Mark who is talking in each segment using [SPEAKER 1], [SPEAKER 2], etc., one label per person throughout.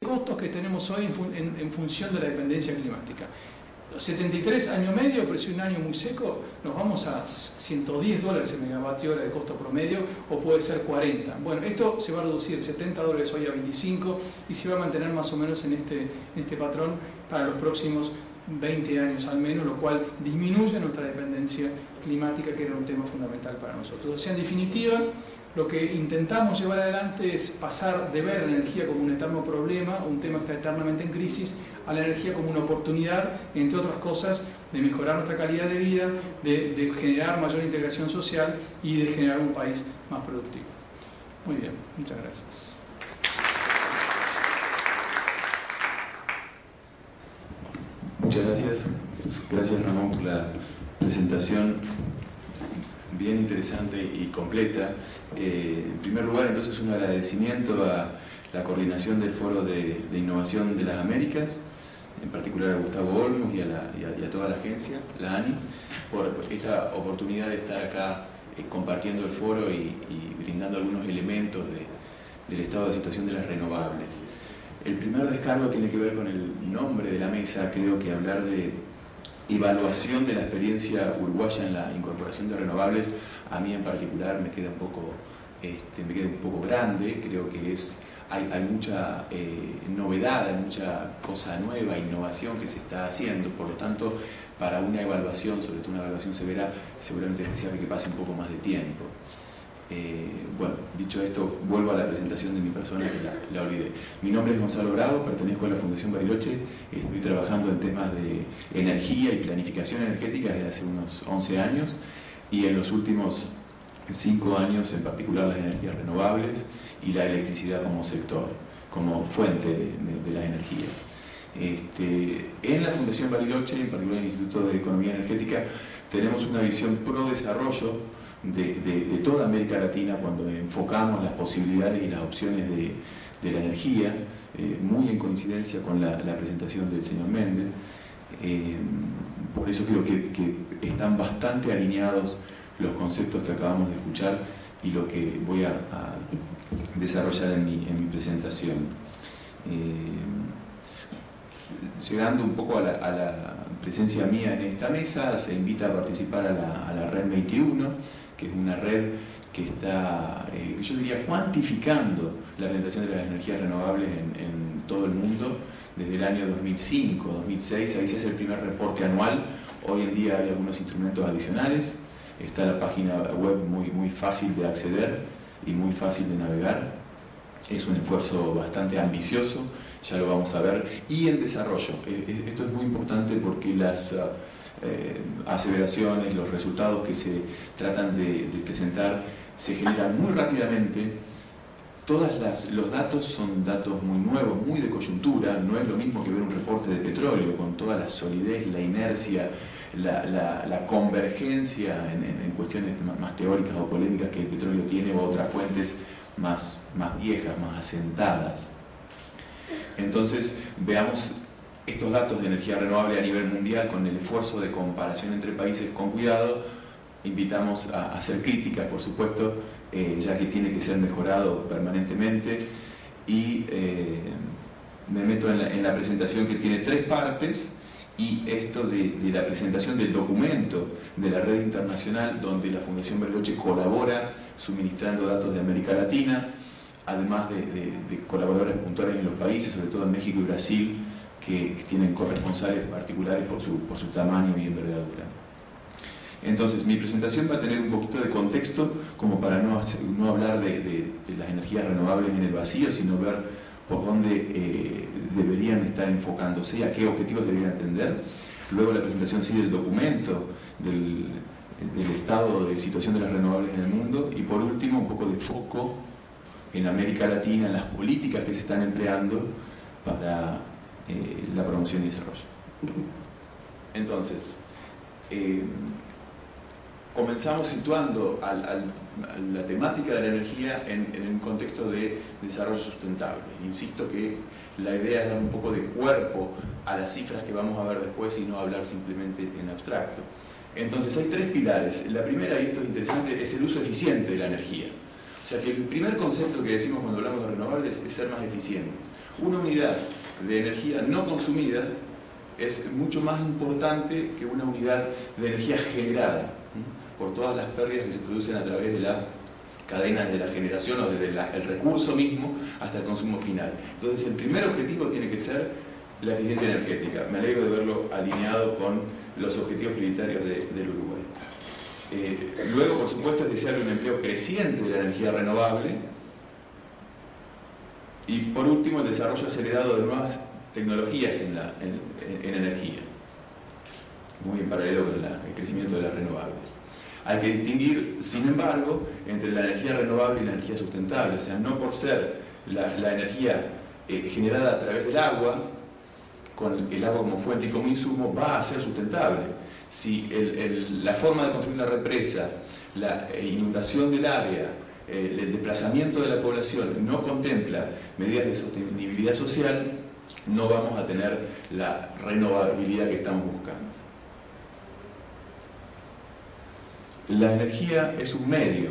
[SPEAKER 1] costos que tenemos hoy en función de la dependencia climática. 73 año medio, pero si un año muy seco, nos vamos a $110 el megavatio hora de costo promedio, o puede ser 40. Bueno, esto se va a reducir $70 hoy a 25 y se va a mantener más o menos en este patrón para los próximos 20 años al menos, lo cual disminuye nuestra dependencia climática, que era un tema fundamental para nosotros. O sea, en definitiva, lo que intentamos llevar adelante es pasar de ver la energía como un eterno problema, un tema que está eternamente en crisis, a la energía como una oportunidad, entre otras cosas, de mejorar nuestra calidad de vida, de generar mayor integración social y de generar un país más productivo. Muy bien, muchas gracias.
[SPEAKER 2] Muchas gracias. Gracias, Ramón, por la presentación bien interesante y completa. En primer lugar, entonces, un agradecimiento a la coordinación del Foro de Innovación de las Américas, en particular a Gustavo Olmos y a toda la agencia, la ANI, por esta oportunidad de estar acá compartiendo el foro y brindando algunos elementos del estado de situación de las renovables. El primer descargo tiene que ver con el nombre de la mesa. Creo que hablar de evaluación de la experiencia uruguaya en la incorporación de renovables, a mí en particular me queda un poco grande. Creo que hay mucha novedad, hay mucha cosa nueva, innovación que se está haciendo. Por lo tanto, para una evaluación, sobre todo una evaluación severa, seguramente es deseable que pase un poco más de tiempo. Bueno, dicho esto, vuelvo a la presentación de mi persona, que la olvidé. Mi nombre es Gonzalo Bravo, pertenezco a la Fundación Bariloche, estoy trabajando en temas de energía y planificación energética desde hace unos 11 años, y en los últimos 5 años en particular las energías renovables y la electricidad como sector, como fuente de las energías. En la Fundación Bariloche, en particular en el Instituto de Economía Energética, tenemos una visión pro desarrollo de toda América Latina cuando enfocamos las posibilidades y las opciones de la energía, muy en coincidencia con la presentación del señor Méndez. Por eso creo que están bastante alineados los conceptos que acabamos de escuchar y lo que voy a desarrollar en mi presentación. Llegando un poco a la presencia mía en esta mesa, se invita a participar a la Red 21, que es una red que está, yo diría, cuantificando la presentación de las energías renovables en todo el mundo desde el año 2005, 2006. Ahí se hace el primer reporte anual. Hoy en día hay algunos instrumentos adicionales. Está la página web muy fácil de acceder y muy fácil de navegar. Es un esfuerzo bastante ambicioso, ya lo vamos a ver, y en desarrollo. Esto es muy importante porque las aseveraciones, los resultados que se tratan de presentar se generan muy rápidamente. Los datos son datos muy nuevos, muy de coyuntura. No es lo mismo que ver un reporte de petróleo con toda la solidez, la inercia, la convergencia en cuestiones más teóricas o polémicas que el petróleo tiene, o otras fuentes más viejas, más asentadas. Entonces, veamos estos datos de energía renovable a nivel mundial con el esfuerzo de comparación entre países con cuidado. Invitamos a hacer críticas, por supuesto, ya que tiene que ser mejorado permanentemente. Y me meto en la presentación, que tiene 3 partes, y esto de la presentación del documento de la red internacional, donde la Fundación Bariloche colabora suministrando datos de América Latina, además de colaboradores puntuales en los países, sobre todo en México y Brasil, que tienen corresponsales particulares por su tamaño y envergadura. Entonces, mi presentación va a tener un poquito de contexto, como para no hablar de las energías renovables en el vacío, sino ver por dónde deberían estar enfocándose y a qué objetivos deberían atender. Luego la presentación sigue del documento, del estado de situación de las renovables en el mundo, y por último un poco de foco en América Latina, en las políticas que se están empleando para la promoción y desarrollo. Entonces, comenzamos situando a la temática de la energía en un contexto de desarrollo sustentable. Insisto que la idea es dar un poco de cuerpo a las cifras que vamos a ver después y no hablar simplemente en abstracto. Entonces, hay 3 pilares. La primera, y esto es interesante, es el uso eficiente de la energía. O sea que el primer concepto que decimos cuando hablamos de renovables es ser más eficientes. Una unidad de energía no consumida es mucho más importante que una unidad de energía generada, por todas las pérdidas que se producen a través de la cadena de la generación o desde el recurso mismo hasta el consumo final. Entonces, el primer objetivo tiene que ser la eficiencia energética. Me alegro de verlo alineado con los objetivos prioritarios del Uruguay. Luego, por supuesto, es deseable un empleo creciente de la energía renovable. Y por último, el desarrollo acelerado de nuevas tecnologías en energía, muy en paralelo con el crecimiento de las renovables. Hay que distinguir, sin embargo, entre la energía renovable y la energía sustentable. O sea, no por ser la energía generada a través del agua, con el agua como fuente y como insumo, va a ser sustentable. Si la forma de construir la represa, la inundación del área, el desplazamiento de la población no contempla medidas de sostenibilidad social, no vamos a tener la renovabilidad que estamos buscando. La energía es un medio,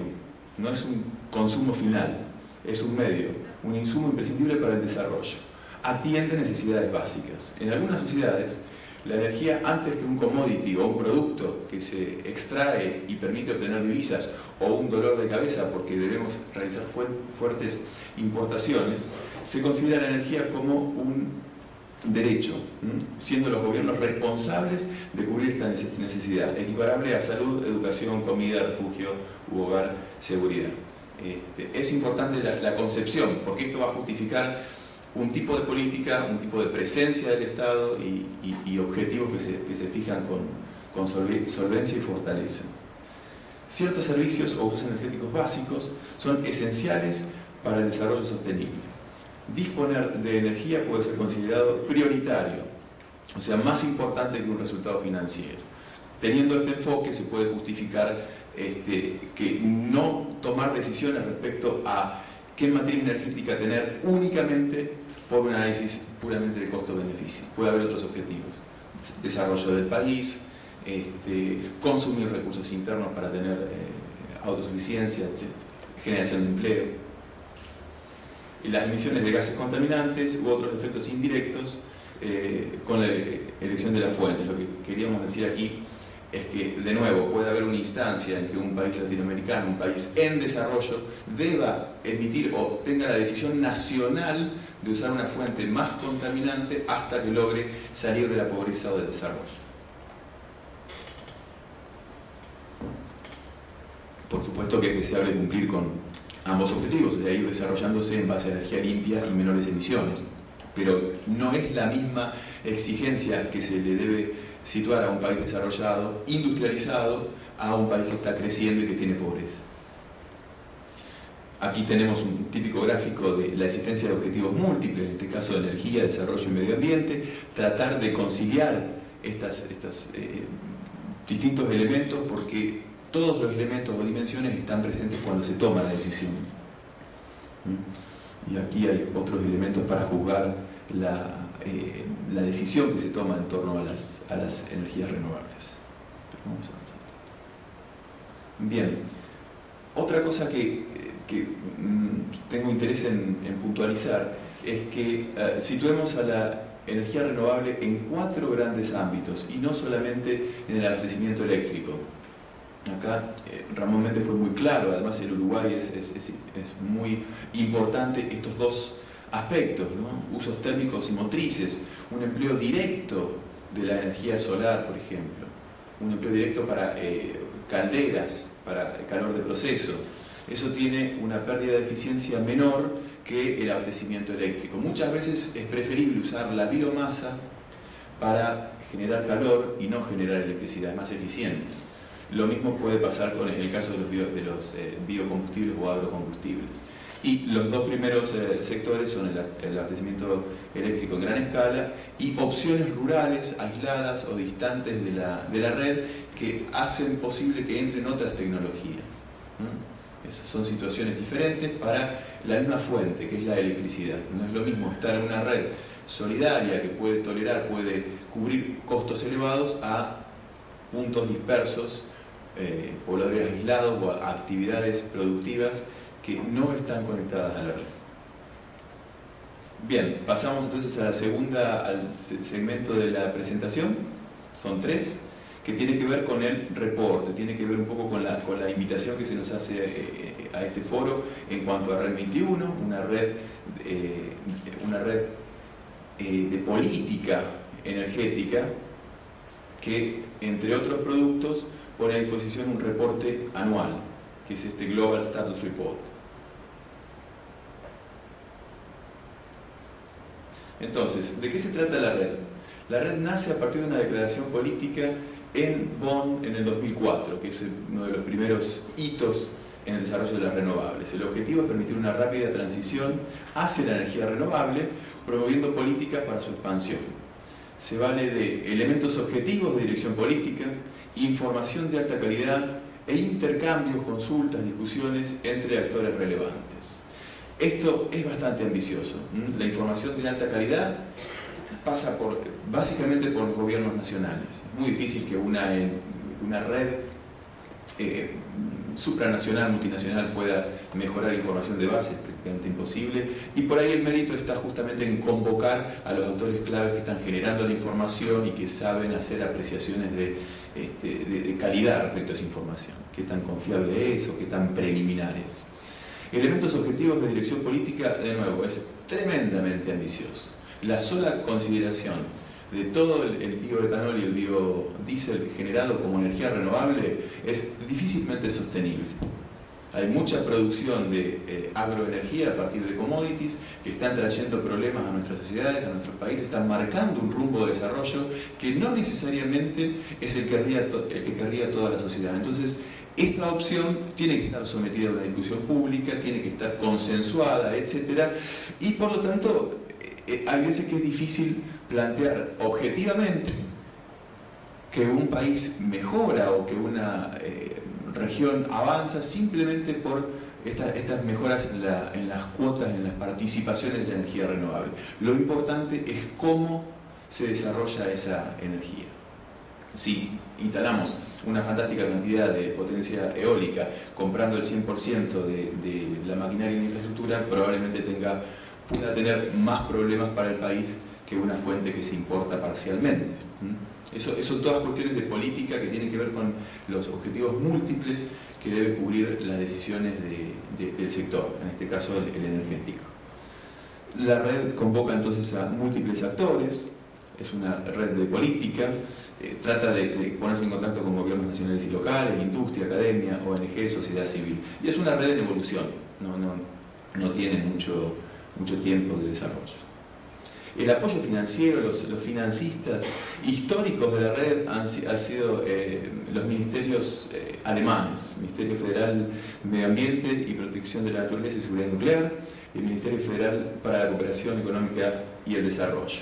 [SPEAKER 2] no es un consumo final, es un medio, un insumo imprescindible para el desarrollo. Atiende necesidades básicas. En algunas sociedades, la energía, antes que un commodity o un producto que se extrae y permite obtener divisas o un dolor de cabeza porque debemos realizar fuertes importaciones, se considera la energía como un derecho, siendo los gobiernos responsables de cubrir esta necesidad, equiparable a salud, educación, comida, refugio u hogar, seguridad. Es importante la concepción, porque esto va a justificar un tipo de política, un tipo de presencia del Estado y objetivos que se fijan con solvencia y fortaleza. Ciertos servicios o usos energéticos básicos son esenciales para el desarrollo sostenible. Disponer de energía puede ser considerado prioritario, o sea, más importante que un resultado financiero. Teniendo este enfoque se puede justificar que no tomar decisiones respecto a qué matriz energética tener únicamente por un análisis puramente de costo-beneficio. Puede haber otros objetivos: desarrollo del país, consumir recursos internos para tener autosuficiencia, etc., generación de empleo. Y las emisiones de gases contaminantes u otros efectos indirectos con la elección de las fuentes. Lo que queríamos decir aquí es que, de nuevo, puede haber una instancia en que un país latinoamericano, un país en desarrollo, deba emitir o tenga la decisión nacional de usar una fuente más contaminante hasta que logre salir de la pobreza o del desarrollo. Por supuesto que es deseable cumplir con ambos objetivos, de ir desarrollándose en base a energía limpia y menores emisiones, pero no es la misma exigencia que se le debe situar a un país desarrollado, industrializado, a un país que está creciendo y que tiene pobreza. Aquí tenemos un típico gráfico de la existencia de objetivos múltiples, en este caso de energía, desarrollo y medio ambiente, tratar de conciliar estos distintos elementos, porque todos los elementos o dimensiones están presentes cuando se toma la decisión. Y aquí hay otros elementos para juzgar la decisión que se toma en torno a las energías renovables. Vamos a ver. Bien, otra cosa que tengo interés en puntualizar es que situemos a la energía renovable en 4 grandes ámbitos y no solamente en el abastecimiento eléctrico. Acá Ramón Méndez fue muy claro, además el Uruguay es muy importante estos dos aspectos, ¿no? Usos térmicos y motrices, un empleo directo de la energía solar, por ejemplo, un empleo directo para calderas, para calor de proceso. Eso tiene una pérdida de eficiencia menor que el abastecimiento eléctrico. Muchas veces es preferible usar la biomasa para generar calor y no generar electricidad, es más eficiente. Lo mismo puede pasar en el caso de los biocombustibles o agrocombustibles. Y los dos primeros sectores son el abastecimiento eléctrico en gran escala y opciones rurales, aisladas o distantes de la red, que hacen posible que entren otras tecnologías. Esas son situaciones diferentes para la misma fuente, que es la electricidad. No es lo mismo estar en una red solidaria que puede cubrir costos elevados, a puntos dispersos, pobladores aislados o actividades productivas que no están conectadas a la red. Bien, pasamos entonces a al segmento de la presentación, son 3, que tiene que ver con el reporte, tiene que ver un poco con la invitación que se nos hace a este foro en cuanto a Red 21, una red de política energética que, entre otros productos, pone a disposición un reporte anual, que es este Global Status Report. Entonces, ¿de qué se trata la red? La red nace a partir de una declaración política en Bonn en el 2004, que es uno de los primeros hitos en el desarrollo de las renovables. El objetivo es permitir una rápida transición hacia la energía renovable, promoviendo políticas para su expansión. Se vale de elementos objetivos de dirección política, información de alta calidad e intercambios, consultas, discusiones entre actores relevantes. Esto es bastante ambicioso. La información de alta calidad pasa básicamente por los gobiernos nacionales. Es muy difícil que una red supranacional, multinacional, pueda mejorar información de base, es prácticamente imposible, y por ahí el mérito está justamente en convocar a los autores clave que están generando la información y que saben hacer apreciaciones de calidad respecto a esa información, qué tan confiable es o qué tan preliminar es. Elementos objetivos de dirección política, de nuevo, es tremendamente ambicioso. La sola consideración de todo el bioetanol y el biodiesel generado como energía renovable es difícilmente sostenible. Hay mucha producción de agroenergía a partir de commodities que están trayendo problemas a nuestras sociedades, a nuestros países, están marcando un rumbo de desarrollo que no necesariamente es el que querría toda la sociedad. Entonces, esta opción tiene que estar sometida a una discusión pública, tiene que estar consensuada, etc. Y por lo tanto, hay veces que es difícil plantear objetivamente que un país mejora o que una región avanza simplemente por estas mejoras en las cuotas, en las participaciones de la energía renovable. Lo importante es cómo se desarrolla esa energía. Si instalamos una fantástica cantidad de potencia eólica comprando el 100% de la maquinaria y la infraestructura, probablemente pueda tener más problemas para el país que una fuente que se importa parcialmente. Eso todas cuestiones de política que tienen que ver con los objetivos múltiples que debe cubrir las decisiones del sector, en este caso el energético. La red convoca entonces a múltiples actores, es una red de política, trata de ponerse en contacto con gobiernos nacionales y locales, industria, academia, ONG, sociedad civil. Y es una red en evolución, no tiene mucho tiempo de desarrollo. El apoyo financiero, los financistas históricos de la red han sido los ministerios alemanes, Ministerio Federal de Medio Ambiente y Protección de la Naturaleza y Seguridad Nuclear, y el Ministerio Federal para la Cooperación Económica y el Desarrollo.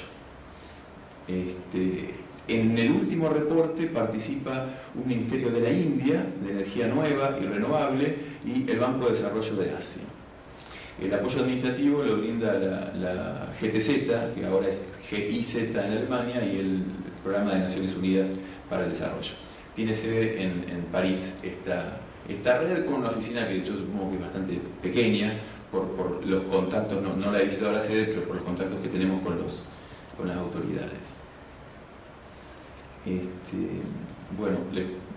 [SPEAKER 2] En el último reporte participa un ministerio de la India, de energía nueva y renovable, y el Banco de Desarrollo de Asia. El apoyo administrativo lo brinda la GTZ, que ahora es GIZ en Alemania, y el Programa de Naciones Unidas para el Desarrollo. Tiene sede en París esta red, con una oficina que yo supongo que es bastante pequeña, por los contactos, no la he visitado la sede, pero por los contactos que tenemos con las autoridades. Bueno,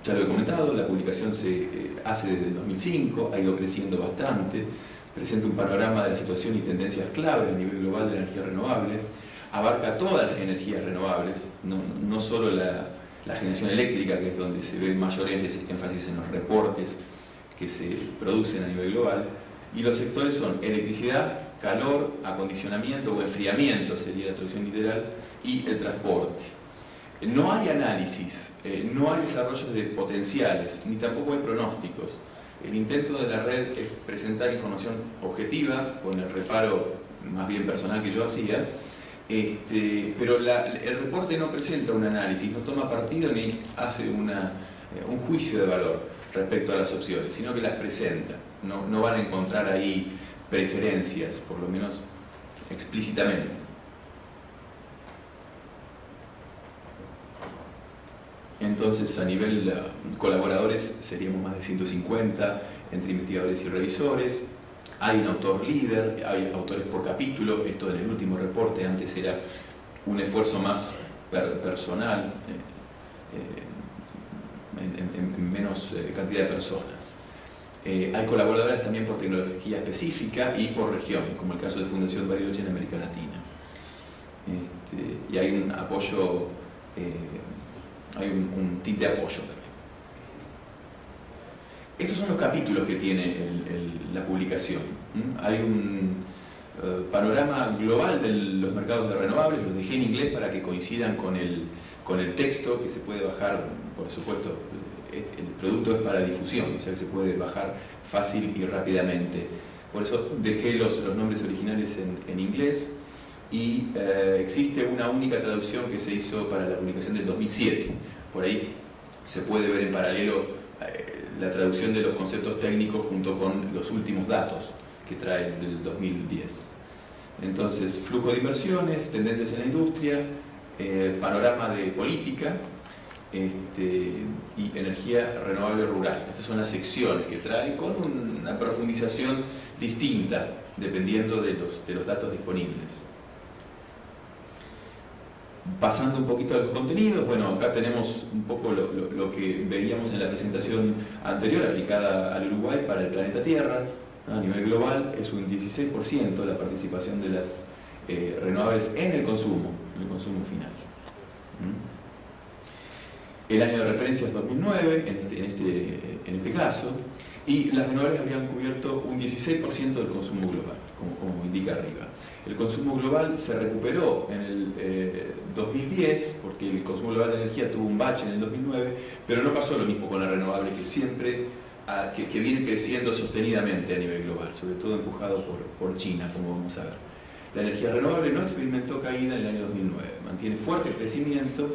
[SPEAKER 2] ya lo he comentado, la publicación se hace desde el 2005, ha ido creciendo bastante, presenta un panorama de la situación y tendencias claves a nivel global de la energía renovable, abarca todas las energías renovables, no solo la generación eléctrica, que es donde se ve mayor énfasis en los reportes que se producen a nivel global, y los sectores son electricidad, calor, acondicionamiento o enfriamiento, sería la traducción literal, y el transporte. No hay análisis, no hay desarrollos de potenciales, ni tampoco hay pronósticos. El intento de la red es presentar información objetiva, con el reparo más bien personal que yo hacía, pero el reporte no presenta un análisis, no toma partido ni hace un juicio de valor respecto a las opciones, sino que las presenta. No van a encontrar ahí preferencias, por lo menos explícitamente. Entonces, a nivel colaboradores, seríamos más de 150 entre investigadores y revisores. Hay un autor líder, hay autores por capítulo. Esto en el último reporte, antes era un esfuerzo más personal, en menos cantidad de personas. Hay colaboradores también por tecnología específica y por región, como el caso de Fundación Bariloche en América Latina. Y hay un apoyo, hay un team de apoyo también. Estos son los capítulos que tiene la publicación. Hay un panorama global de los mercados de renovables, los dejé en inglés para que coincidan con el texto que se puede bajar, por supuesto. El producto es para difusión, o sea que se puede bajar fácil y rápidamente. Por eso dejé los nombres originales en inglés, y existe una única traducción que se hizo para la publicación del 2007. Por ahí se puede ver en paralelo la traducción de los conceptos técnicos junto con los últimos datos que trae del 2010. Entonces, flujo de inversiones, tendencias en la industria, panorama de política, y energía renovable rural. Estas son las secciones que trae, con una profundización distinta dependiendo de los datos disponibles. Pasando un poquito a los contenidos, bueno, acá tenemos un poco lo que veíamos en la presentación anterior aplicada al Uruguay para el planeta Tierra. A nivel global es un 16% la participación de las renovables en el consumo final. El año de referencia es 2009 en este caso, y las renovables habrían cubierto un 16% del consumo global, como indica arriba. El consumo global se recuperó en el 2010, porque el consumo global de energía tuvo un bache en el 2009, pero no pasó lo mismo con la renovable, que siempre que viene creciendo sostenidamente a nivel global, sobre todo empujado por China, como vamos a ver. La energía renovable no experimentó caída en el año 2009, mantiene fuerte crecimiento,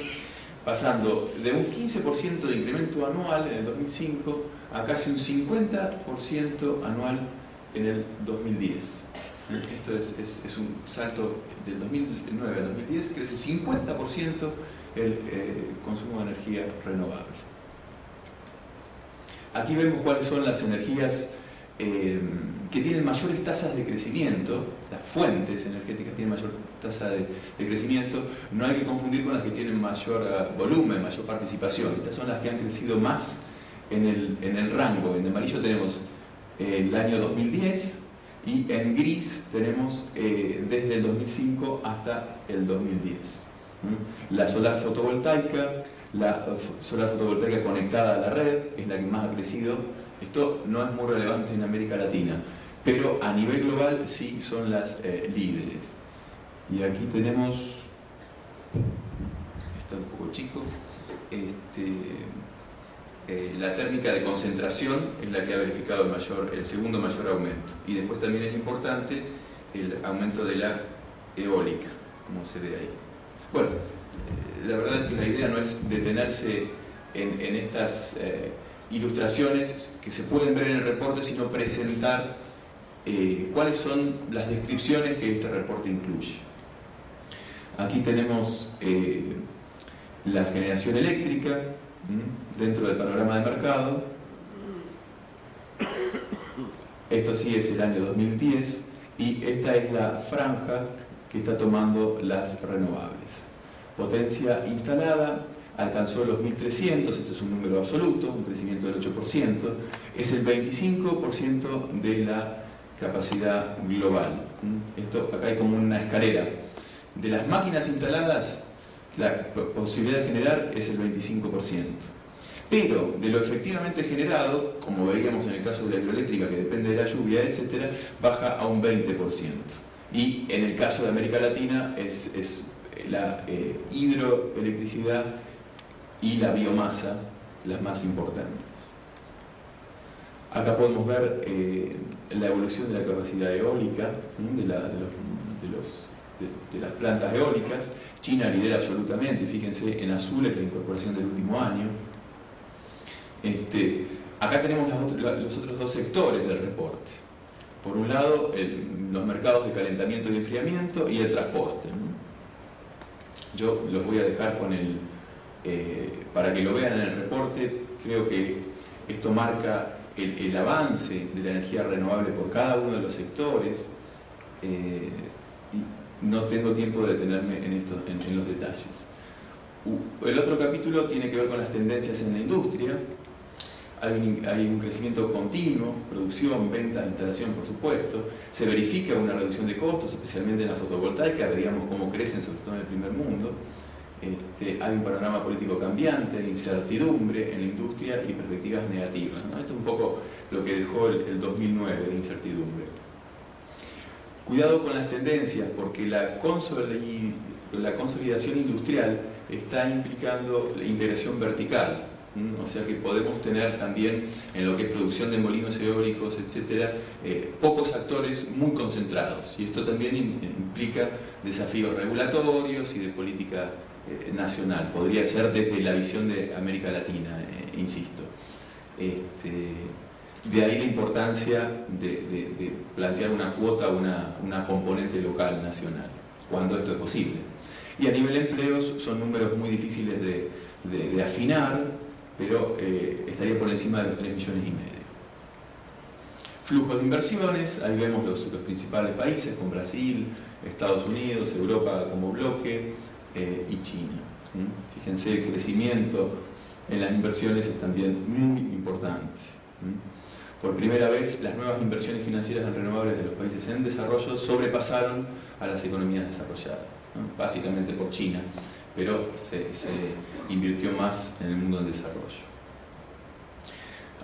[SPEAKER 2] pasando de un 15% de incremento anual en el 2005 a casi un 50% anual en el 2010. Esto es un salto del 2009 al 2010, crece 50% el consumo de energía renovable. Aquí vemos cuáles son las energías que tienen mayores tasas de crecimiento. Las fuentes energéticas tienen mayor tasa de crecimiento. No hay que confundir con las que tienen mayor volumen, mayor participación. Estas son las que han crecido más en el rango. En amarillo tenemos el año 2010 y en gris tenemos desde el 2005 hasta el 2010. La solar fotovoltaica conectada a la red es la que más ha crecido. Esto no es muy relevante en América Latina, pero a nivel global sí son las líderes. Y aquí tenemos, está un poco chico, la térmica de concentración es la que ha verificado el segundo mayor aumento. Y después también es importante el aumento de la eólica, como se ve ahí. Bueno, la verdad es que la idea no es detenerse en estas ilustraciones que se pueden ver en el reporte, sino presentar cuáles son las descripciones que este reporte incluye. Aquí tenemos la generación eléctrica dentro del panorama de mercado. Esto sí es el año 2010 y esta es la franja que está tomando las renovables. Potencia instalada alcanzó los 1.300, este es un número absoluto, un crecimiento del 8%, es el 25% de la capacidad global. Esto acá hay como una escalera. De las máquinas instaladas, la posibilidad de generar es el 25%. Pero de lo efectivamente generado, como veíamos en el caso de la hidroeléctrica, que depende de la lluvia, etc., baja a un 20%. Y en el caso de América Latina es la hidroelectricidad y la biomasa las más importantes. Acá podemos ver la evolución de la capacidad eólica de las plantas eólicas. China lidera absolutamente, fíjense, en azul es la incorporación del último año. Acá tenemos los otros dos sectores del reporte. Por un lado, los mercados de calentamiento y enfriamiento y el transporte. Yo los voy a dejar con para que lo vean en el reporte. Creo que esto marca el avance de la energía renovable por cada uno de los sectores. Y no tengo tiempo de detenerme en los detalles. El otro capítulo tiene que ver con las tendencias en la industria. Hay un crecimiento continuo, producción, venta, instalación, por supuesto. Se verifica una reducción de costos, especialmente en la fotovoltaica. Veríamos cómo crecen, sobre todo en el primer mundo. Hay un panorama político cambiante, incertidumbre en la industria y perspectivas negativas, ¿no? Esto es un poco lo que dejó el 2009, la incertidumbre. Cuidado con las tendencias, porque la consolidación industrial está implicando la integración vertical. O sea que podemos tener también en lo que es producción de molinos eólicos, etcétera, pocos actores muy concentrados. Y esto también implica desafíos regulatorios y de política nacional. Podría ser desde la visión de América Latina, insisto. De ahí la importancia de plantear una cuota, una componente local, nacional, cuando esto es posible. Y a nivel de empleos son números muy difíciles de afinar, pero estaría por encima de los 3,5 millones. Flujos de inversiones, ahí vemos los principales países, con Brasil, Estados Unidos, Europa como bloque y China. Fíjense, el crecimiento en las inversiones es también muy importante. Por primera vez, las nuevas inversiones financieras en renovables de los países en desarrollo sobrepasaron a las economías desarrolladas, ¿no? Básicamente por China, pero se invirtió más en el mundo en desarrollo.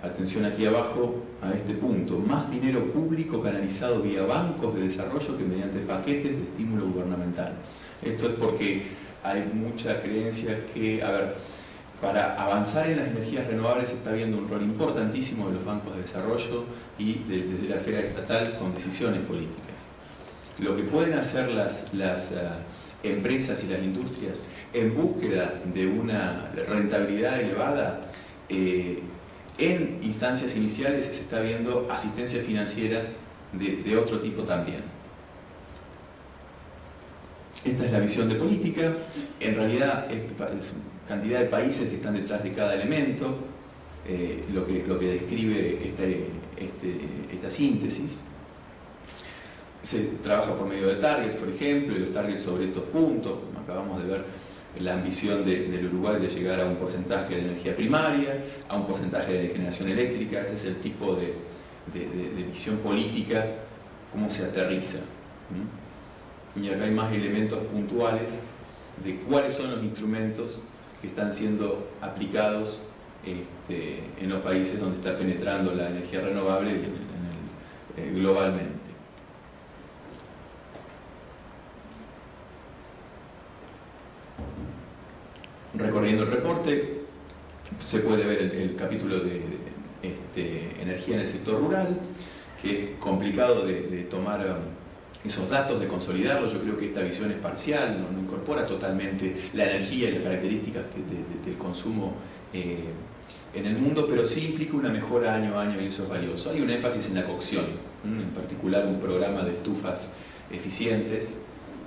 [SPEAKER 2] Atención aquí abajo a este punto: más dinero público canalizado vía bancos de desarrollo que mediante paquetes de estímulo gubernamental. Esto es porque hay mucha creencia que, para avanzar en las energías renovables se está viendo un rol importantísimo de los bancos de desarrollo y desde la esfera estatal con decisiones políticas. Lo que pueden hacer las empresas y las industrias en búsqueda de una rentabilidad elevada, en instancias iniciales se está viendo asistencia financiera de otro tipo también. Esta es la visión de política. En realidad es cantidad de países que están detrás de cada elemento, lo que describe esta síntesis. Se trabaja por medio de targets, por ejemplo, y los targets sobre estos puntos, como acabamos de ver, la ambición del Uruguay de llegar a un porcentaje de energía primaria, a un porcentaje de generación eléctrica. Este es el tipo de visión política, cómo se aterriza. Y acá hay más elementos puntuales de cuáles son los instrumentos que están siendo aplicados en los países donde está penetrando la energía renovable globalmente. Recorriendo el reporte, se puede ver el capítulo de energía en el sector rural, que es complicado de tomar esos datos, de consolidarlos. Yo creo que esta visión es parcial, no incorpora totalmente la energía y las características del consumo en el mundo, pero sí implica una mejora año a año y eso es valioso. Hay un énfasis en la cocción, en particular un programa de estufas eficientes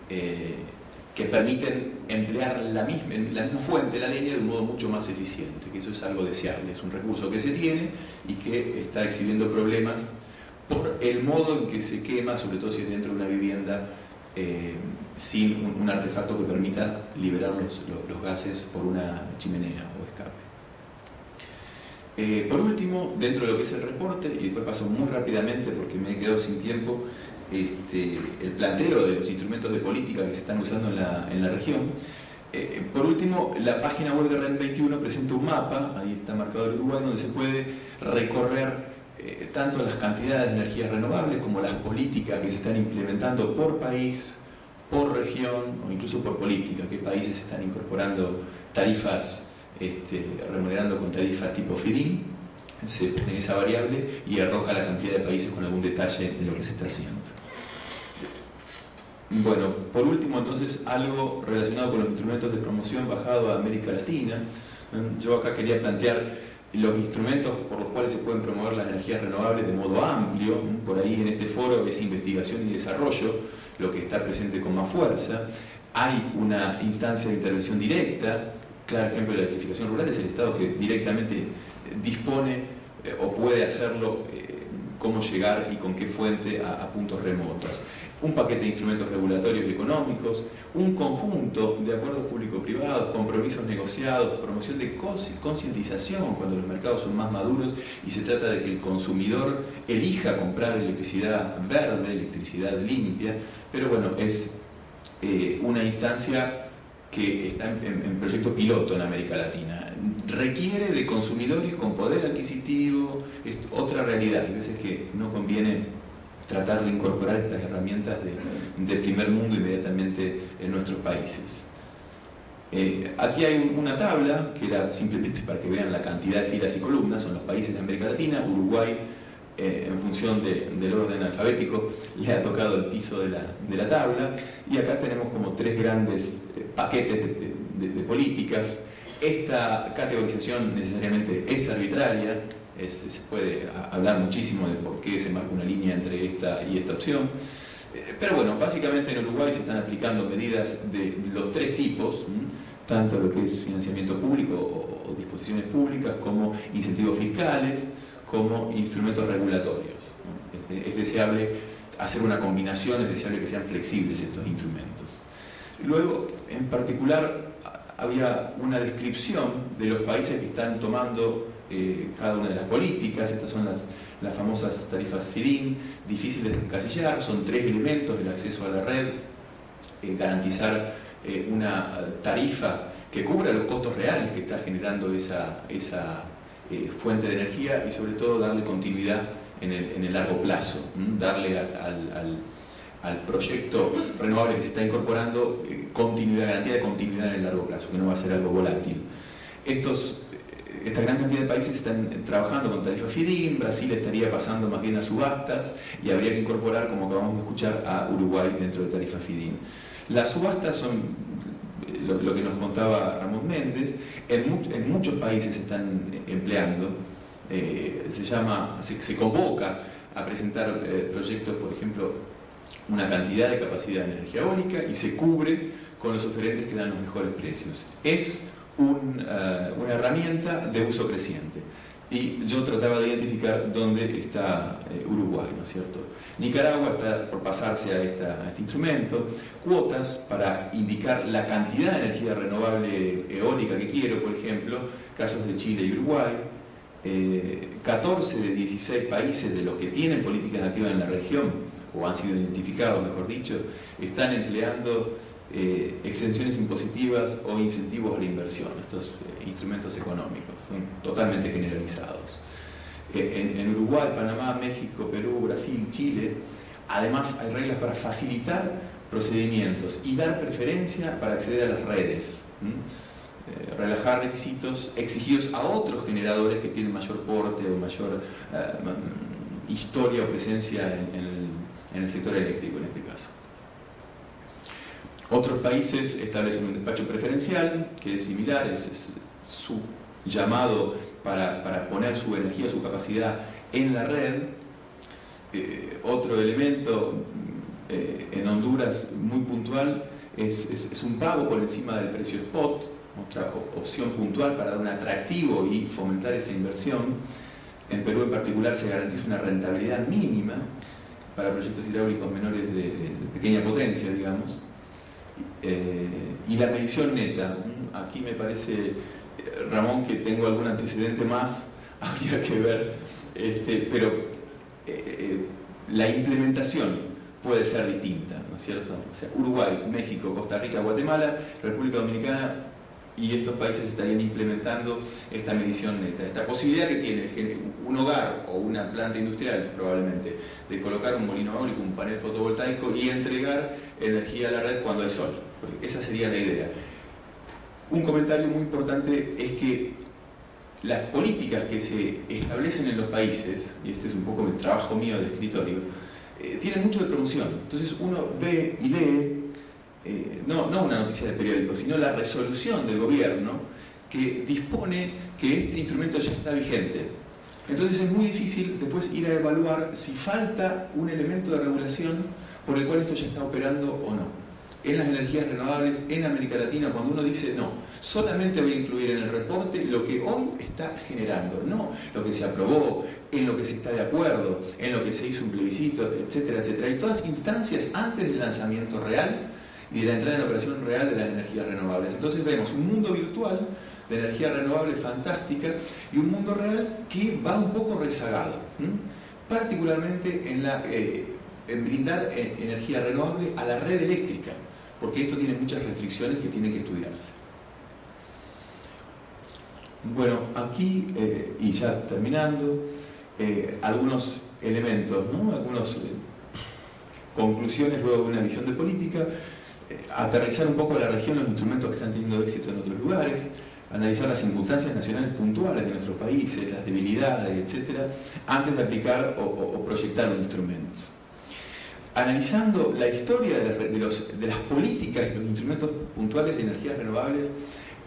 [SPEAKER 2] que permiten emplear la misma fuente, la leña, de un modo mucho más eficiente, que eso es algo deseable, es un recurso que se tiene y que está exhibiendo problemas por el modo en que se quema, sobre todo si es dentro de una vivienda, sin un artefacto que permita liberar los gases por una chimenea o escape. Por último, dentro de lo que es el reporte, y después paso muy rápidamente porque me he quedado sin tiempo, el planteo de los instrumentos de política que se están usando en la región. Por último, la página web de REN 21 presenta un mapa, ahí está marcado el Uruguay, donde se puede recorrer tanto las cantidades de energías renovables como las políticas que se están implementando por país, por región o incluso por política, qué países están incorporando tarifas, remunerando con tarifas tipo feed-in, en esa variable, y arroja la cantidad de países con algún detalle de lo que se está haciendo. Bueno, por último entonces algo relacionado con los instrumentos de promoción bajado a América Latina. Yo acá quería plantear los instrumentos por los cuales se pueden promover las energías renovables de modo amplio. Por ahí en este foro es investigación y desarrollo lo que está presente con más fuerza. Hay una instancia de intervención directa. Claro ejemplo de la electrificación rural es el Estado que directamente dispone o puede hacerlo, cómo llegar y con qué fuente a puntos remotos. Un paquete de instrumentos regulatorios y económicos, un conjunto de acuerdos público-privados, compromisos negociados, promoción de concientización cuando los mercados son más maduros y se trata de que el consumidor elija comprar electricidad verde, electricidad limpia, pero bueno, es una instancia que está en proyecto piloto en América Latina. Requiere de consumidores con poder adquisitivo, es otra realidad. Hay veces que no conviene tratar de incorporar estas herramientas de primer mundo inmediatamente en nuestros países. Aquí hay una tabla que era simplemente para que vean la cantidad de filas y columnas. Son los países de América Latina. Uruguay, en función del orden alfabético, le ha tocado el piso de la tabla, y acá tenemos como tres grandes paquetes de políticas. Esta categorización necesariamente es arbitraria, se puede hablar muchísimo de por qué se marca una línea entre esta y esta opción, pero bueno, básicamente en Uruguay se están aplicando medidas de los tres tipos, tanto lo que es financiamiento público o disposiciones públicas, como incentivos fiscales, como instrumentos regulatorios. Es deseable hacer una combinación, es deseable que sean flexibles estos instrumentos. Luego, en particular, había una descripción de los países que están tomando cada una de las políticas. Estas son las famosas tarifas feed-in, difíciles de encasillar, son tres elementos: el acceso a la red, garantizar una tarifa que cubra los costos reales que está generando esa fuente de energía, y sobre todo darle continuidad en el largo plazo, darle al proyecto renovable que se está incorporando garantía de continuidad en el largo plazo, que no va a ser algo volátil. Esta gran cantidad de países están trabajando con tarifa feed-in. Brasil estaría pasando más bien a subastas, y habría que incorporar, como acabamos de escuchar, a Uruguay dentro de tarifa feed-in. Las subastas son lo que nos contaba Ramón Méndez. En muchos países se están empleando. Se convoca a presentar proyectos, por ejemplo, una cantidad de capacidad de energía eólica, y se cubre con los oferentes que dan los mejores precios. Es una herramienta de uso creciente. Y yo trataba de identificar dónde está Uruguay, ¿no es cierto? Nicaragua está por pasarse a este instrumento. Cuotas para indicar la cantidad de energía renovable eólica que quiero, por ejemplo, casos de Chile y Uruguay. 14 de 16 países de los que tienen políticas activas en la región, o han sido identificados, mejor dicho, están empleando exenciones impositivas o incentivos a la inversión. Estos instrumentos económicos son totalmente generalizados. En Uruguay, Panamá, México, Perú, Brasil, Chile, además hay reglas para facilitar procedimientos y dar preferencia para acceder a las redes. Relajar requisitos exigidos a otros generadores que tienen mayor porte o mayor historia o presencia en el sector eléctrico, en este caso. Otros países establecen un despacho preferencial, que es similar, es su llamado para poner su energía, su capacidad en la red. Otro elemento en Honduras muy puntual es un pago por encima del precio spot, otra opción puntual para dar un atractivo y fomentar esa inversión. En Perú en particular se garantiza una rentabilidad mínima para proyectos hidráulicos menores de pequeña potencia, digamos. Y la medición neta, aquí me parece, Ramón, que tengo algún antecedente más, habría que ver, pero la implementación puede ser distinta, ¿no es cierto? O sea, Uruguay, México, Costa Rica, Guatemala, República Dominicana y estos países estarían implementando esta medición neta. Esta posibilidad que tiene un hogar o una planta industrial, probablemente, de colocar un molino eólico, un panel fotovoltaico y entregar energía a la red cuando hay sol. Porque esa sería la idea. Un comentario muy importante es que las políticas que se establecen en los países, y este es un poco el trabajo mío de escritorio, tienen mucho de promoción. Entonces uno ve y lee, no una noticia de periódico, sino la resolución del gobierno que dispone que este instrumento ya está vigente. Entonces es muy difícil después ir a evaluar si falta un elemento de regulación por el cual esto ya está operando o no. en las energías renovables en América Latina, cuando uno dice no, solamente voy a incluir en el reporte lo que hoy está generando, no lo que se aprobó, en lo que se está de acuerdo, en lo que se hizo un plebiscito, etcétera, etcétera. Y todas instancias antes del lanzamiento real y de la entrada en operación real de las energías renovables. Entonces vemos un mundo virtual de energía renovable fantástica y un mundo real que va un poco rezagado, particularmente en brindar energía renovable a la red eléctrica, porque esto tiene muchas restricciones que tienen que estudiarse. Bueno, aquí, y ya terminando, algunos elementos, ¿no? Algunas conclusiones luego de una visión de política, aterrizar un poco a la región los instrumentos que están teniendo éxito en otros lugares, analizar las circunstancias nacionales puntuales de nuestros países, las debilidades, etcétera, antes de aplicar o proyectar los instrumentos. Analizando la historia de las políticas y los instrumentos puntuales de energías renovables,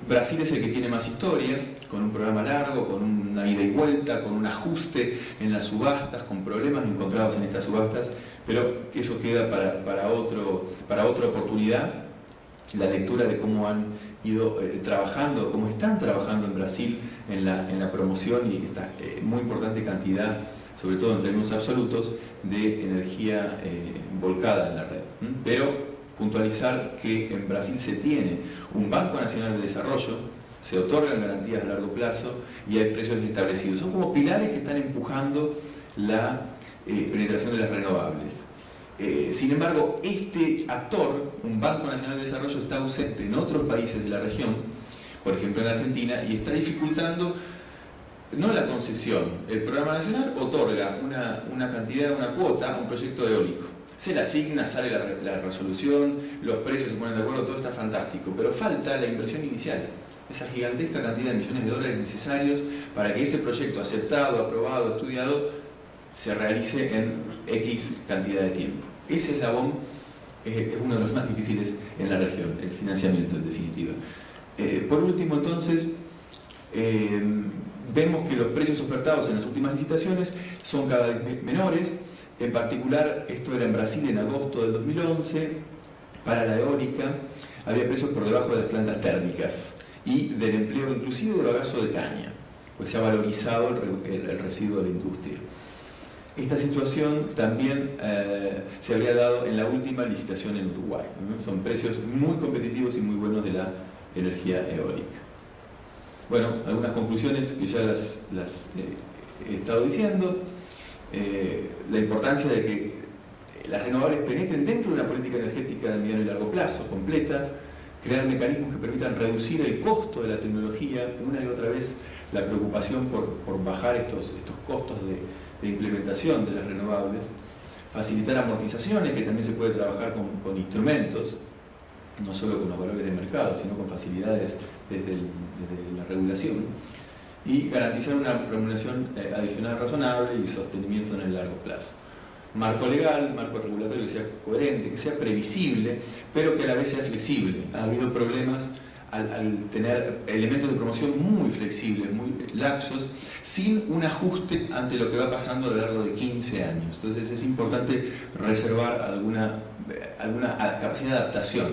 [SPEAKER 2] Brasil es el que tiene más historia, con un programa largo, con una ida y vuelta, con un ajuste en las subastas, con problemas encontrados en estas subastas, pero que eso queda para otra oportunidad. La lectura de cómo han ido trabajando, cómo están trabajando en Brasil en la promoción y esta muy importante cantidad, sobre todo en términos absolutos, de energía volcada en la red. Pero puntualizar que en Brasil se tiene un Banco Nacional de Desarrollo, se otorgan garantías a largo plazo y hay precios establecidos. Son como pilares que están empujando la penetración de las renovables. Sin embargo, este actor, un Banco Nacional de Desarrollo, está ausente en otros países de la región, por ejemplo en Argentina, y está dificultando no la concesión. El programa nacional otorga una cantidad, una cuota a un proyecto eólico. Se le asigna, sale la resolución, los precios se ponen de acuerdo, todo está fantástico, pero falta la inversión inicial, esa gigantesca cantidad de millones de dólares necesarios para que ese proyecto aceptado, aprobado, estudiado, se realice en X cantidad de tiempo. Ese eslabón es uno de los más difíciles en la región, el financiamiento en definitiva. Por último, entonces, vemos que los precios ofertados en las últimas licitaciones son cada vez menores. En particular, esto era en Brasil en agosto del 2011, para la eólica había precios por debajo de las plantas térmicas y del empleo inclusive del bagazo de caña, pues se ha valorizado el residuo de la industria. Esta situación también se habría dado en la última licitación en Uruguay, ¿no? Son precios muy competitivos y muy buenos de la energía eólica. Bueno, algunas conclusiones que ya las he estado diciendo. La importancia de que las renovables penetren dentro de una política energética de mediano y largo plazo, completa, crear mecanismos que permitan reducir el costo de la tecnología, una y otra vez la preocupación por bajar estos costos de implementación de las renovables, facilitar amortizaciones, que también se puede trabajar con instrumentos, no solo con los valores de mercado, sino con facilidades desde la regulación, y garantizar una remuneración adicional razonable y sostenimiento en el largo plazo. Marco legal, marco regulatorio que sea coherente, que sea previsible, pero que a la vez sea flexible. Ha habido problemas al tener elementos de promoción muy flexibles, muy laxos, sin un ajuste ante lo que va pasando a lo largo de 15 años. Entonces es importante reservar alguna capacidad de adaptación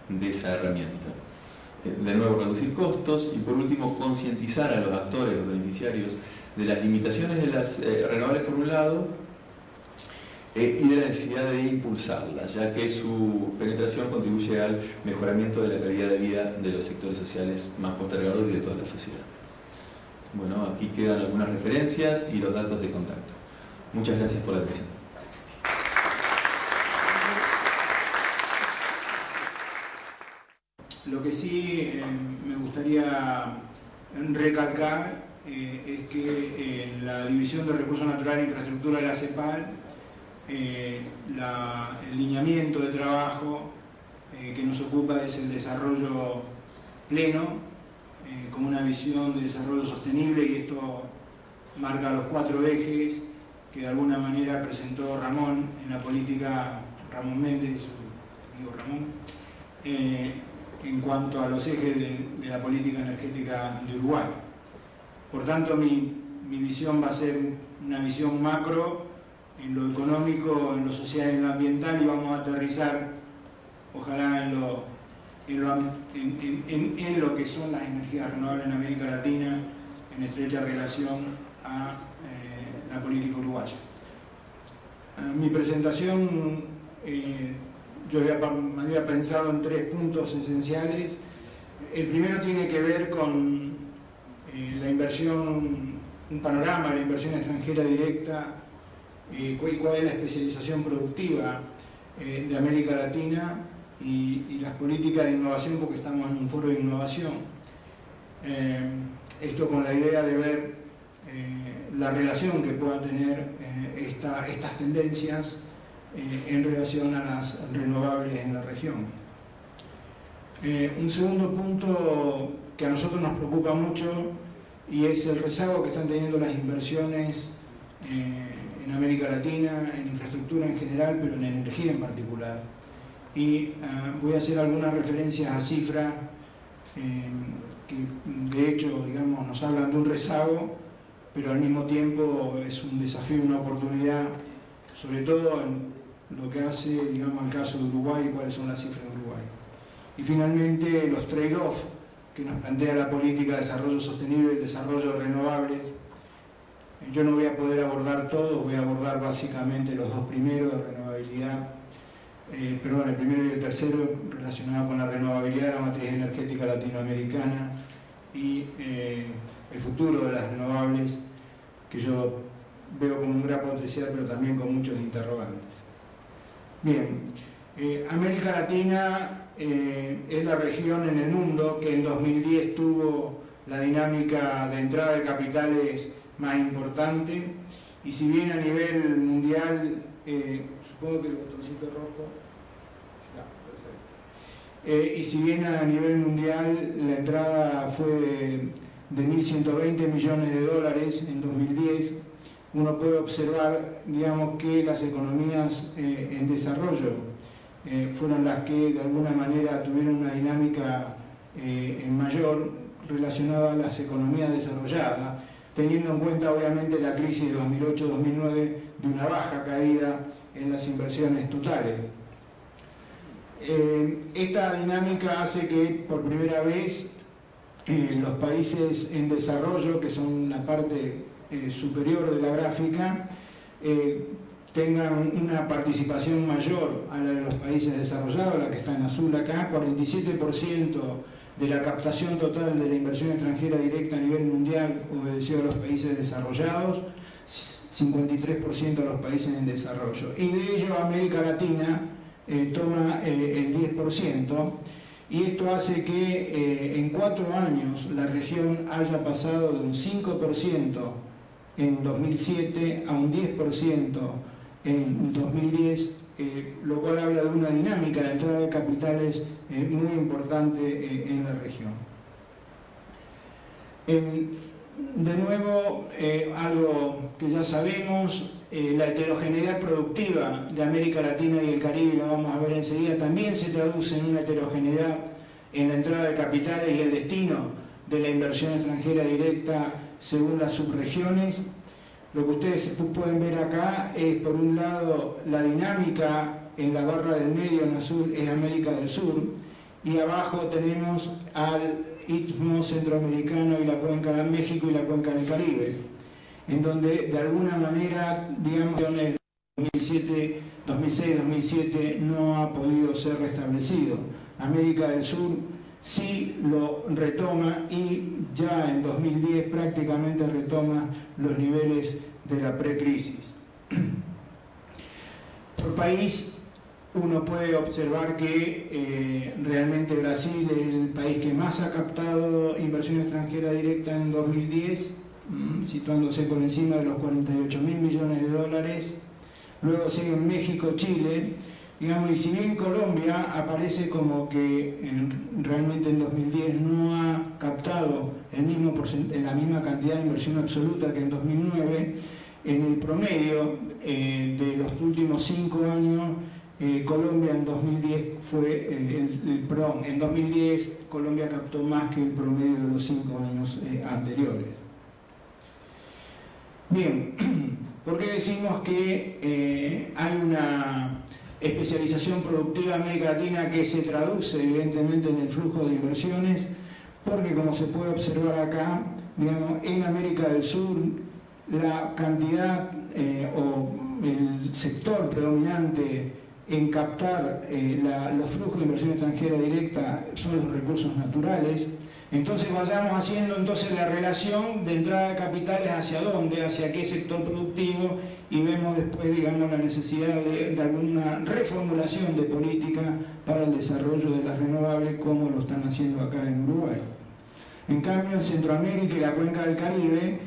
[SPEAKER 2] de esa herramienta. De nuevo, reducir costos y por último, concientizar a los actores, los beneficiarios, de las limitaciones de las renovables por un lado y de la necesidad de impulsarlas, ya que su penetración contribuye al mejoramiento de la calidad de vida de los sectores sociales más postergados y de toda la sociedad. Bueno, aquí quedan algunas referencias y los datos de contacto. Muchas gracias por la atención.
[SPEAKER 3] Lo que sí me gustaría recalcar es que en la División de Recursos Naturales e Infraestructura de la CEPAL, el lineamiento de trabajo que nos ocupa es el desarrollo pleno, con una visión de desarrollo sostenible, y esto marca los 4 ejes que de alguna manera presentó Ramón en la política, Ramón Méndez, su amigo Ramón, en cuanto a los ejes de la política energética de Uruguay. Por tanto, mi visión va a ser una visión macro en lo económico, en lo social y en lo ambiental, y vamos a aterrizar ojalá en lo que son las energías renovables en América Latina, en estrecha relación a la política uruguaya. Mi presentación, yo había pensado en 3 puntos esenciales. El primero tiene que ver con la inversión, un panorama de la inversión extranjera directa, cuál es la especialización productiva de América Latina y las políticas de innovación, porque estamos en un foro de innovación. Esto con la idea de ver la relación que puedan tener estas tendencias en relación a las renovables en la región. Un segundo punto que a nosotros nos preocupa mucho y es el rezago que están teniendo las inversiones en América Latina, en infraestructura en general, pero en energía en particular. Y voy a hacer algunas referencias a cifras que de hecho, digamos, nos hablan de un rezago, pero al mismo tiempo es un desafío, una oportunidad, sobre todo en lo que hace, digamos, al caso de Uruguay y cuáles son las cifras de Uruguay. Y finalmente los trade-off que nos plantea la política de desarrollo sostenible y desarrollo de renovables. Yo no voy a poder abordar todo, voy a abordar básicamente los 2 primeros de renovabilidad, el primero y el tercero relacionado con la renovabilidad de la matriz energética latinoamericana y el futuro de las renovables, que yo veo como un gran potencial, pero también con muchos interrogantes. Bien, América Latina es la región en el mundo que en 2010 tuvo la dinámica de entrada de capitales más importante, y si bien a nivel mundial, supongo que el botoncito rojo, y si bien a nivel mundial la entrada fue de 1.120 millones de dólares en 2010, uno puede observar, digamos, que las economías en desarrollo fueron las que de alguna manera tuvieron una dinámica mayor relacionada a las economías desarrolladas, teniendo en cuenta obviamente la crisis de 2008-2009 de una baja caída en las inversiones totales. Esta dinámica hace que por primera vez los países en desarrollo, que son la parte superior de la gráfica, tengan una participación mayor a la de los países desarrollados, la que está en azul acá. 47% de la captación total de la inversión extranjera directa a nivel mundial obedeció a los países desarrollados, 53% a los países en desarrollo. Y de ello América Latina toma el 10%, y esto hace que en 4 años la región haya pasado de un 5% en 2007 a un 10% en 2010, lo cual habla de una dinámica de entrada de capitales muy importante en la región. De nuevo, algo que ya sabemos, la heterogeneidad productiva de América Latina y el Caribe, y lo vamos a ver enseguida, también se traduce en una heterogeneidad en la entrada de capitales y el destino de la inversión extranjera directa según las subregiones. Lo que ustedes pueden ver acá es, por un lado, la dinámica en la barra del medio, en azul, es América del Sur, y abajo tenemos al Istmo Centroamericano y la cuenca de México y la cuenca del Caribe, en donde de alguna manera, digamos, en 2006-2007 no ha podido ser restablecido. América del Sur sí lo retoma y ya en 2010 prácticamente retoma los niveles de la precrisis. Por país, uno puede observar que realmente Brasil es el país que más ha captado inversión extranjera directa en 2010, situándose por encima de los 48.000 millones de dólares. Luego siguen México, Chile, digamos, y si bien Colombia aparece como que realmente en 2010 no ha captado la misma cantidad de inversión absoluta que en 2009, en el promedio de los últimos 5 años, Colombia en 2010 en 2010 Colombia captó más que el promedio de los 5 años anteriores. Bien, ¿por qué decimos que hay especialización productiva en América Latina que se traduce evidentemente en el flujo de inversiones, porque como se puede observar acá, digamos, en América del Sur la cantidad o el sector predominante en captar los flujos de inversión extranjera directa son los recursos naturales. Entonces vayamos haciendo la relación de entrada de capitales hacia dónde, hacia qué sector productivo, y vemos después, digamos, la necesidad de alguna reformulación de política para el desarrollo de las renovables, como lo están haciendo acá en Uruguay. En cambio, en Centroamérica y la cuenca del Caribe,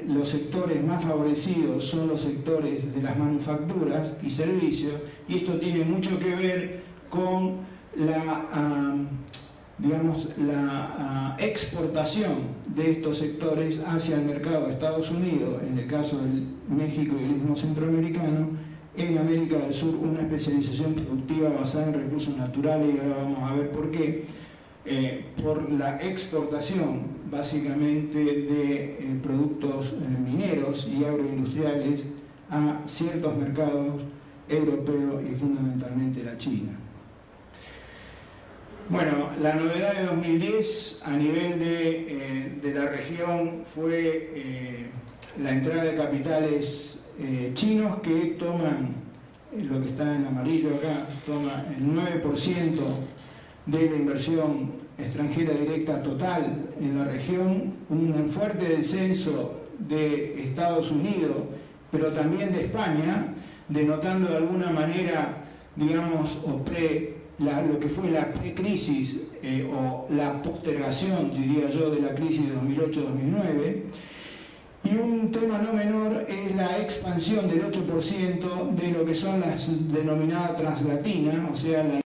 [SPEAKER 3] los sectores más favorecidos son los sectores de las manufacturas y servicios, y esto tiene mucho que ver con la exportación de estos sectores hacia el mercado de Estados Unidos, en el caso de México y el Istmo Centroamericano, en América del Sur una especialización productiva basada en recursos naturales, y ahora vamos a ver por qué, por la exportación básicamente de productos mineros y agroindustriales a ciertos mercados europeos y fundamentalmente la China. Bueno, la novedad de 2010 a nivel de la región fue la entrada de capitales chinos que toman, lo que está en amarillo acá, toma el 9% de la inversión extranjera directa total en la región, un fuerte descenso de Estados Unidos, pero también de España, denotando de alguna manera, digamos, lo que fue la precrisis o la postergación, diría yo, de la crisis de 2008-2009. Y un tema no menor es la expansión del 8% de lo que son las denominadas translatinas, o sea, la